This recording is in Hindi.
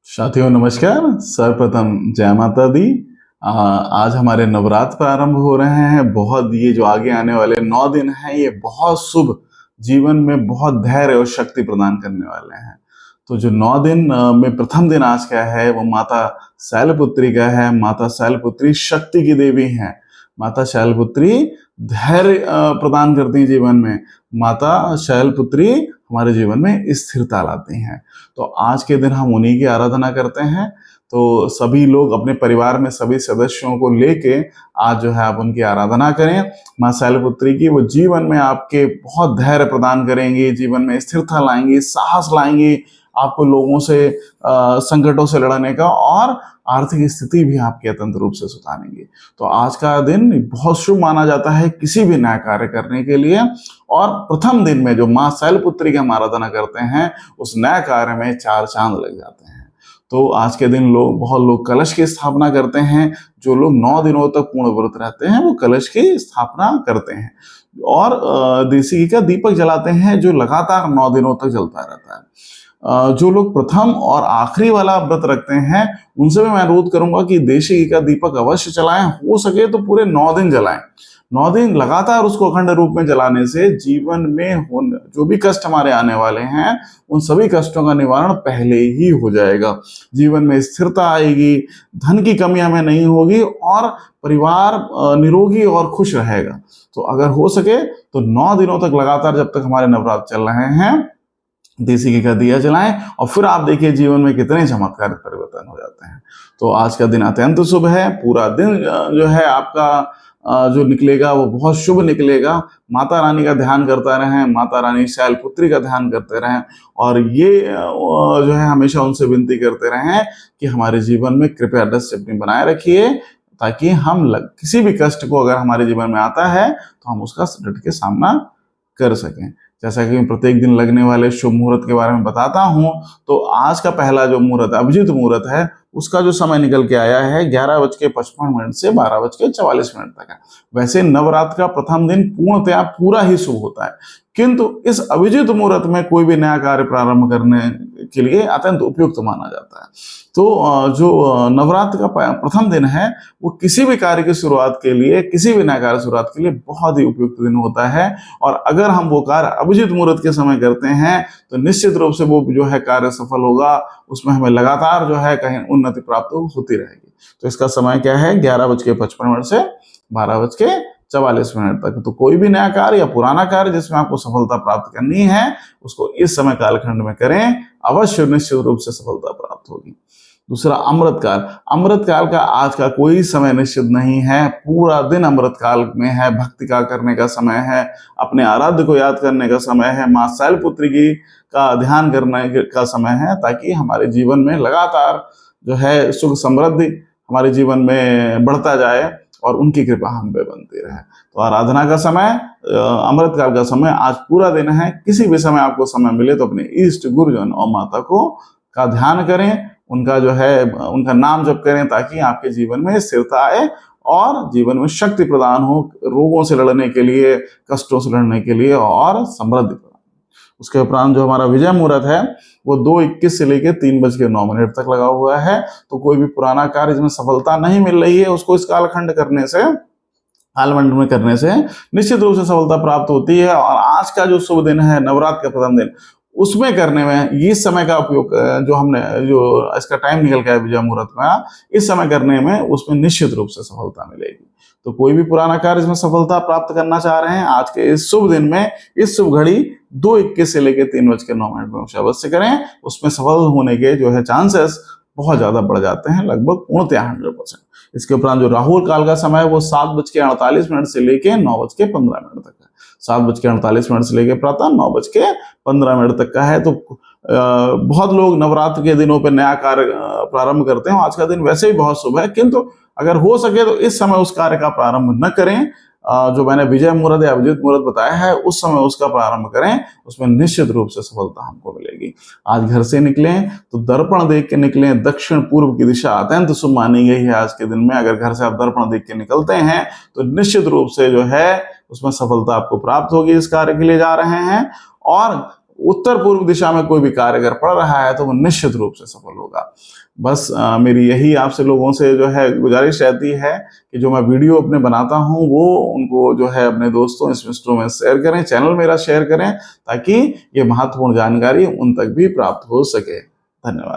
साथियों नमस्कार। सर्वप्रथम जय माता दी। आज हमारे नवरात्र प्रारंभ हो रहे हैं। बहुत ये जो आगे आने वाले 9 दिन हैं ये बहुत शुभ, जीवन में बहुत धैर्य और शक्ति प्रदान करने वाले हैं। तो जो 9 दिन में प्रथम दिन आज का है वो माता शैलपुत्री का है। माता शैलपुत्री शक्ति की देवी हैं। माता शैलपुत्री धैर्य प्रदान करती हैं जीवन में। माता शैलपुत्री हमारे जीवन में स्थिरता लाती हैं। तो आज के दिन हम उन्हीं की आराधना करते हैं। तो सभी लोग अपने परिवार में सभी सदस्यों को लेके आज जो है आप उनकी आराधना करें। माँ शैलपुत्री की, वो जीवन में आपके बहुत धैर्य प्रदान करेंगी, जीवन में स्थिरता लाएंगी, साहस लाएंगी, आपको लोगों से संकटों से लड़ने का, और आर्थिक स्थिति भी आपकी अत्यंत रूप से सुधारेंगी। तो आज का दिन बहुत शुभ माना जाता है किसी भी नया कार्य करने के लिए। और प्रथम दिन में जो माँ शैलपुत्री की हम आराधना करते हैं उस नए कार्य में 4 चांद लग जाते हैं। तो आज के दिन बहुत लोग कलश की स्थापना करते हैं। जो लोग 9 दिनों तक पूर्ण व्रत रहते हैं वो कलश की स्थापना करते हैं और देसी घी का दीपक जलाते हैं जो लगातार 9 दिनों तक जलता रहता है। जो लोग प्रथम और आखिरी वाला व्रत रखते हैं उनसे भी मैं अनुरोध करूंगा कि देशी घी का दीपक अवश्य जलाएं। हो सके तो पूरे 9 दिन जलाएं। 9 दिन लगातार उसको अखंड रूप में जलाने से जीवन में जो भी कष्ट हमारे आने वाले हैं उन सभी कष्टों का निवारण पहले ही हो जाएगा। जीवन में स्थिरता आएगी, धन की कमी हमें नहीं होगी और परिवार निरोगी और खुश रहेगा। तो अगर हो सके तो 9 दिनों तक लगातार जब तक हमारे नवरात्र चल रहे हैं देसी घी का दिया जलाएं और फिर आप देखिए जीवन में कितने चमत्कार परिवर्तन हो जाते हैं। तो आज का दिन अत्यंत शुभ है। पूरा दिन जो है आपका जो निकलेगा वो बहुत शुभ निकलेगा। माता रानी का ध्यान करता रहें, माता रानी शैलपुत्री का ध्यान करते रहें और ये जो है हमेशा उनसे विनती करते रहें कि हमारे जीवन में कृपया डिसिप्लिन बनाए रखिए, ताकि हम किसी भी कष्ट को अगर हमारे जीवन में आता है तो हम उसका डट के सामना कर सकें। जैसा कि मैं प्रत्येक दिन लगने वाले शुभ मुहूर्त के बारे में बताता हूं, तो आज का पहला जो मुहूर्त अभिजीत मुहूर्त है उसका जो समय निकल के आया है 11:55 से 12:44 तक है। वैसे नवरात्र का प्रथम दिन पूर्णतया पूरा ही शुभ होता है, किंतु इस अभिजीत मुहूर्त में कोई भी नया कार्य प्रारंभ करने के लिए अत्यंत उपयुक्त माना जाता है। तो जो नवरात्र का प्रथम दिन है वो किसी भी कार्य की शुरुआत के लिए, किसी भी नया कार्य शुरुआत के लिए बहुत ही उपयुक्त दिन होता है। और अगर हम वो कार्य अभिजीत मुहूर्त के समय करते हैं तो निश्चित रूप से वो जो है कार्य सफल होगा, उसमें हमें लगातार जो है कहीं उन्नति प्राप्त होती रहेगी। तो इसका समय क्या है 11:55 से 12:44 तक। तो कोई भी नया कार्य या पुराना कार्य जिसमें आपको सफलता प्राप्त करनी है उसको इस समय कालखंड में करें, अवश्य निश्चित रूप से सफलता प्राप्त होगी। दूसरा अमृतकाल। अमृतकाल का आज का कोई समय निश्चित नहीं है। पूरा दिन अमृतकाल में है, भक्ति का करने का समय है, अपने आराध्य को याद करने का समय है, माँ शैलपुत्री की का ध्यान करने का समय है, ताकि हमारे जीवन में लगातार जो है सुख समृद्धि हमारे जीवन में बढ़ता जाए और उनकी कृपा हम पे बनती रहे। तो आराधना का समय, अमृतकाल का समय आज पूरा दिन है। किसी भी समय आपको समय मिले तो अपने इष्ट गुरुजन और माता को का ध्यान करें, उनका जो है उनका नाम जप करें, ताकि आपके जीवन में स्थिरता आए और जीवन में शक्ति प्रदान हो, रोगों से लड़ने के लिए, कष्टों से लड़ने के लिए और समृद्धि प्रदान। उसके उपरांत जो हमारा विजय मुहूर्त है वो 2:21 से लेकर 3:09 तक लगा हुआ है। तो कोई भी पुराना कार्य जिसमें सफलता नहीं मिल रही है उसको इस कालखंड में करने से निश्चित रूप से सफलता प्राप्त होती है। और आज का जो शुभ दिन है नवरात्र का प्रथम दिन, उसमें करने में इस समय का उपयोग जो इसका टाइम निकल गया विजय मुहूर्त में, इस समय करने में उसमें निश्चित रूप से सफलता मिलेगी। तो कोई भी पुराना कार्य इसमें सफलता प्राप्त करना चाह रहे हैं आज के इस शुभ दिन में, इस शुभ घड़ी 2:21 से लेकर 3:09 में अवश्य करें। उसमें सफल होने के जो है चांसेस बहुत ज्यादा बढ़ जाते हैं, लगभग पूर्णतः 100%। इसके उपरांत जो राहुल काल का समय है वो 7:48 से लेकर 9:15 तक है। 7:48 से लेकर प्रातः 9:15 तक का है। तो बहुत लोग नवरात्र के दिनों पे नया कार्य प्रारंभ करते हैं। आज का दिन वैसे ही बहुत शुभ है, किंतु अगर हो सके तो इस समय उस कार्य का प्रारंभ न करें। जो मैंने विजय मुहूर्त या अभिजीत मुहूर्त बताया है उस समय उसका प्रारंभ करें, उसमें निश्चित रूप से सफलता हमको मिलेगी। आज घर से निकलें तो दर्पण देख के निकलें। दक्षिण पूर्व की दिशा अत्यंत शुभ मानी गई है आज के दिन में। अगर घर से आप दर्पण देख के निकलते हैं तो निश्चित रूप से जो है उसमें सफलता आपको प्राप्त होगी इस कार्य के लिए जा रहे हैं। और उत्तर पूर्व दिशा में कोई भी कार्य अगर पड़ रहा है तो वो निश्चित रूप से सफल होगा। बस मेरी यही आपसे लोगों से जो है गुजारिश रहती है कि जो मैं वीडियो अपने बनाता हूँ वो उनको जो है अपने दोस्तों इंस्टों में शेयर करें, चैनल मेरा शेयर करें, ताकि ये महत्वपूर्ण जानकारी उन तक भी प्राप्त हो सके। धन्यवाद।